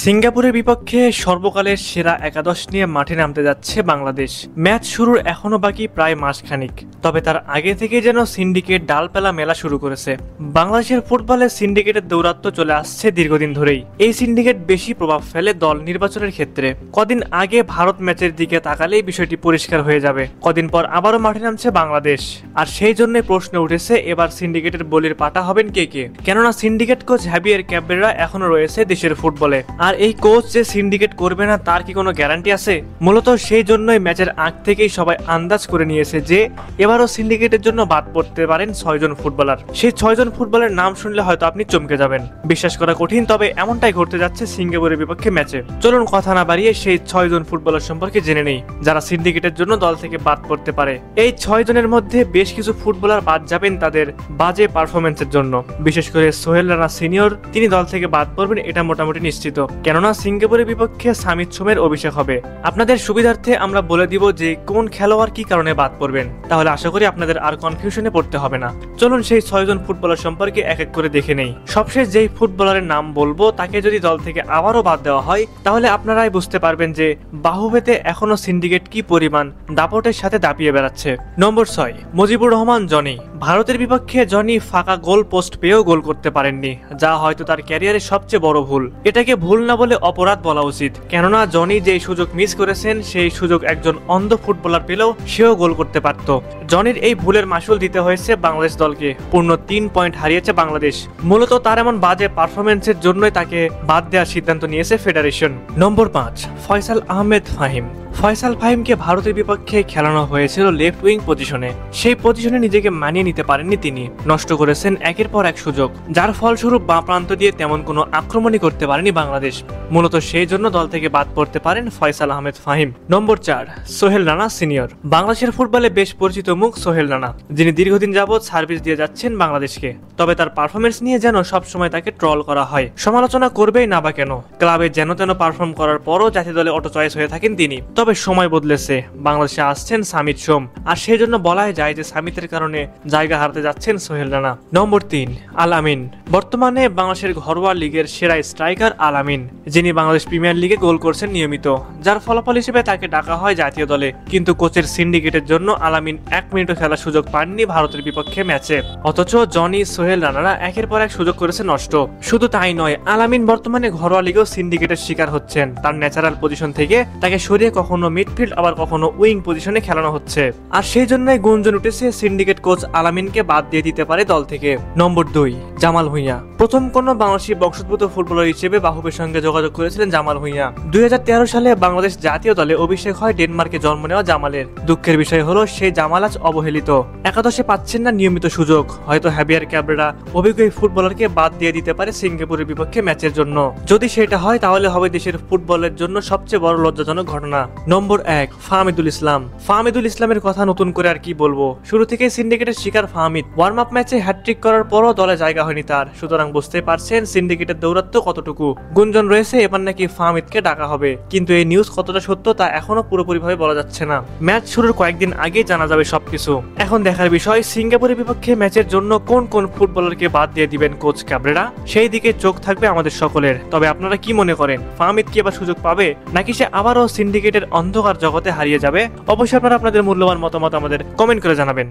সিঙ্গাপুরের বিপক্ষে সর্বকালের সেরা একাদশ নিয়ে মাঠে নামতে যাচ্ছে বাংলাদেশ। ম্যাচ শুরুর এখনো বাকি প্রায় মাসখানিক, তবে তার আগে থেকে যেন সিন্ডিকেট ডালপালা মেলা শুরু করেছে। বাংলাদেশের ফুটবলে সিন্ডিকেটের দৌরাত্ম্য চলে আসছে দীর্ঘদিন ধরেই। এই সিন্ডিকেট বেশি প্রভাব ফেলে দল নির্বাচনের ক্ষেত্রে। কদিন আগে ভারত ম্যাচের দিকে তাকালেই বিষয়টি পরিষ্কার হয়ে যাবে। কদিন পর আবারও মাঠে নামছে বাংলাদেশ, আর সেই জন্যই প্রশ্ন উঠেছে এবার সিন্ডিকেটের বলির পাঠা হবেন কে কে। কেননা সিন্ডিকেট কোচ হ্যাভিয়ার ক্যাবরেরা এখনো রয়েছে দেশের ফুটবলে, আর এই কোচ যে সিন্ডিকেট করবে না তার কি কোনো গ্যারান্টি আছে? মূলত সেই জন্যই ম্যাচের আগ থেকেই সবাই আন্দাজ করে নিয়েছে যে এবারও সিন্ডিকেটের জন্য বাদ পড়তে পারেন 6 জন ফুটবলার। সেই 6 জন ফুটবলের নাম শুনলে হয়তো আপনি চমকে যাবেন। বিশ্বাস করা কঠিন, তবে এমনটাই ঘটতে যাচ্ছে সিঙ্গাপুরের বিপক্ষে ম্যাচে। চলুন কথা না বাড়িয়ে সেই 6 জন ফুটবলার সম্পর্কে জেনে নেই যারা সিন্ডিকেটের জন্য দল থেকে বাদ পড়তে পারে। এই 6 জনের মধ্যে বেশ কিছু ফুটবলার বাদ যাবেন তাদের বাজে পারফরমেন্সের জন্য। বিশেষ করে সোহেল রানা সিনিয়র, তিনি দল থেকে বাদ পড়বেন এটা মোটামুটি নিশ্চিত। কেননা সিঙ্গাপুরের বিপক্ষে সামিত সোমের অভিষেক হবে। আপনাদের সুবিধার্থে আমরা বলে দিব যে কোন খেলোয়াড় কি কারণে বাদ পড়বেন, তাহলে আশা করি আপনাদের আর কনফিউশনে পড়তে হবে না। চলুন সেই 6 জন ফুটবলার সম্পর্কে এক এক করে দেখে নেই। সবশেষ যেই ফুটবলারের নাম বলবো তাকে যদি দল থেকে আবারও বাদ দেওয়া হয়, তাহলে আপনারাই বুঝতে পারবেন যে বাহুবেতে এখনো সিন্ডিকেট কি পরিমাণ দাপটের সাথে দাপিয়ে বেড়াচ্ছে। নম্বর 6, মুজিবুর রহমান জনি। ভারতের বিপক্ষে জনি ফাঁকা গোল পোস্ট পেয়েও গোল করতে পারেননি, যা হয়তো তার ক্যারিয়ারের সবচেয়ে বড় ভুল। এটাকে ভুল না বলে অপরাধ বলা উচিত, কেননা জনি যেই সুযোগ মিস করেছেন সেই সুযোগ একজন অন্ধ ফুটবলার পেলেও সেও গোল করতে পারত। জনির এই ভুলের মাসুল দিতে হয়েছে বাংলাদেশ দলকে। পূর্ণ 3 পয়েন্ট হারিয়েছে বাংলাদেশ। মূলত তার এমন বাজে পারফরমেন্সের জন্যই তাকে বাদ দেওয়ার সিদ্ধান্ত নিয়েছে ফেডারেশন। নম্বর 5, ফয়সাল আহমেদ ফাহিম। ফয়সাল ফাহিমকে ভারতের বিপক্ষে খেলানো হয়েছিল লেফট উইং পজিশনে। সেই পজিশনে নিজেকে মানিয়ে নিতে পারেননি তিনি। নষ্ট করেছেন একের পর এক সুযোগ, যার ফলস্বরূপ বাঁ প্রান্ত দিয়ে তেমন কোনো আক্রমণই করতে পারেনি বাংলাদেশ। মূলত সেই জন্য দল থেকে বাদ পড়তে পারেন ফয়সাল আহমেদ ফাহিম। নম্বর 4, সোহেল রানা সিনিয়র। বাংলাদেশের ফুটবলে বেশ পরিচিত মুখ সোহেল রানা, যিনি দীর্ঘদিন যাবৎ সার্ভিস দিয়ে যাচ্ছেন বাংলাদেশকে। তবে তার পারফরমেন্স নিয়ে যেন সবসময় তাকে ট্রল করা হয়। সমালোচনা করবেই না বা কেন, ক্লাবে যেন তেন পারফর্ম করার পরও জাতীয় দলে অটো চয়েস হয়ে থাকেন তিনি। তবে সময় বদলেছে, বাংলাদেশে আসছেন সামিত সোম, আর সেই জন্য বলাই যায় যে সামিতের কারণে জায়গা হারাতে যাচ্ছেন সোহেল রানা। নম্বর 3, আল আমিন। বর্তমানে বাংলাদেশের ঘরোয়া লিগের সেরা স্ট্রাইকার আল আমিন, যিনি বাংলাদেশ প্রিমিয়ার লিগে গোল করছেন নিয়মিত, যার ফলাফল হিসেবে তাকে ডাকা হয় জাতীয় দলে। কিন্তু কোচের সিন্ডিকেটের জন্য আল আমিন 1 মিনিটও খেলার সুযোগ পাননি ভারতের বিপক্ষে ম্যাচে। অথচ জনি, সোহেল রানারা একের পর এক সুযোগ করেছে নষ্ট। শুধু তাই নয়, আল আমিন বর্তমানে ঘরোয়া লিগেও সিন্ডিকেটের শিকার হচ্ছেন। তার ন্যাচারাল পজিশন থেকে তাকে সরিয়ে কখনো মিডফিল্ড আবার কখনো উইং পজিশনে খেলানো হচ্ছে, আর সেই জন্যই গুঞ্জন উঠেছে সিন্ডিকেট কোচ আল আমিনকে বাদ দিয়ে দিতে পারে দল থেকে। নম্বর 2, জামাল ভুঁইয়া। প্রথম কোন বাংলাদেশি বংশোদ্ভূত ফুটবলার হিসেবে বাহুবের সঙ্গে যোগাযোগ করেছিলেন জামাল ভুঁইয়া। 2013 সালে বাংলাদেশ জাতীয় দলে অভিষেক হয় ডেনমার্কে জন্ম নেওয়া জামালের। দুঃখের বিষয় হলো সেই জামাল আজ অবহেলিত, একাদশে পাচ্ছেন না নিয়মিত সুযোগ। হয়তো হ্যাভিয়ার ক্যাবরেরা অভিজ্ঞ এই ফুটবলারকে বাদ দিয়ে দিতে পারে সিঙ্গাপুরের বিপক্ষে ম্যাচের জন্য। যদি সেটা হয় তাহলে হবে দেশের ফুটবলের জন্য সবচেয়ে বড় লজ্জাজনক ঘটনা। নম্বর 1, ফাহমিদুল ইসলাম। ফাহমিদুল ইসলামের কথা নতুন করে আর কি বলবো, শুরু থেকে সিন্ডিকেটের শিকার ফাহমিদ। ওয়ার্ম আপ ম্যাচে হ্যাটট্রিক করার পরও দলে জায়গা হয়নি তার, সুতরাং বুঝতে পারছেন সিন্ডিকেটের দৌরাত্ম্য কতটুকু। গুঞ্জন রয়েছে এবার নাকি ফাহমিদকে ডাকা হবে, কিন্তু এই নিউজ কতটা সত্য তা এখনো পুরোপুরিভাবে বলা যাচ্ছে না। ম্যাচ শুরুর কয়েকদিন আগেই জানা যাবে সবকিছু। এখন দেখার বিষয় সিঙ্গাপুরের বিপক্ষে ম্যাচের জন্য কোন কোন ফুটবলারকে বাদ দিয়ে দিবেন কোচ ক্যাবরেরা, সেই দিকে চোখ থাকবে আমাদের সকলের। তবে আপনারা কি মনে করেন, ফাহমিদ কি এবার সুযোগ পাবে, নাকি সে আবারও সিন্ডিকেটের অন্ধকার জগতে হারিয়ে যাবে? অবশ্যই আপনারা আপনাদের মূল্যবান মতামত আমাদের কমেন্ট করে জানাবেন।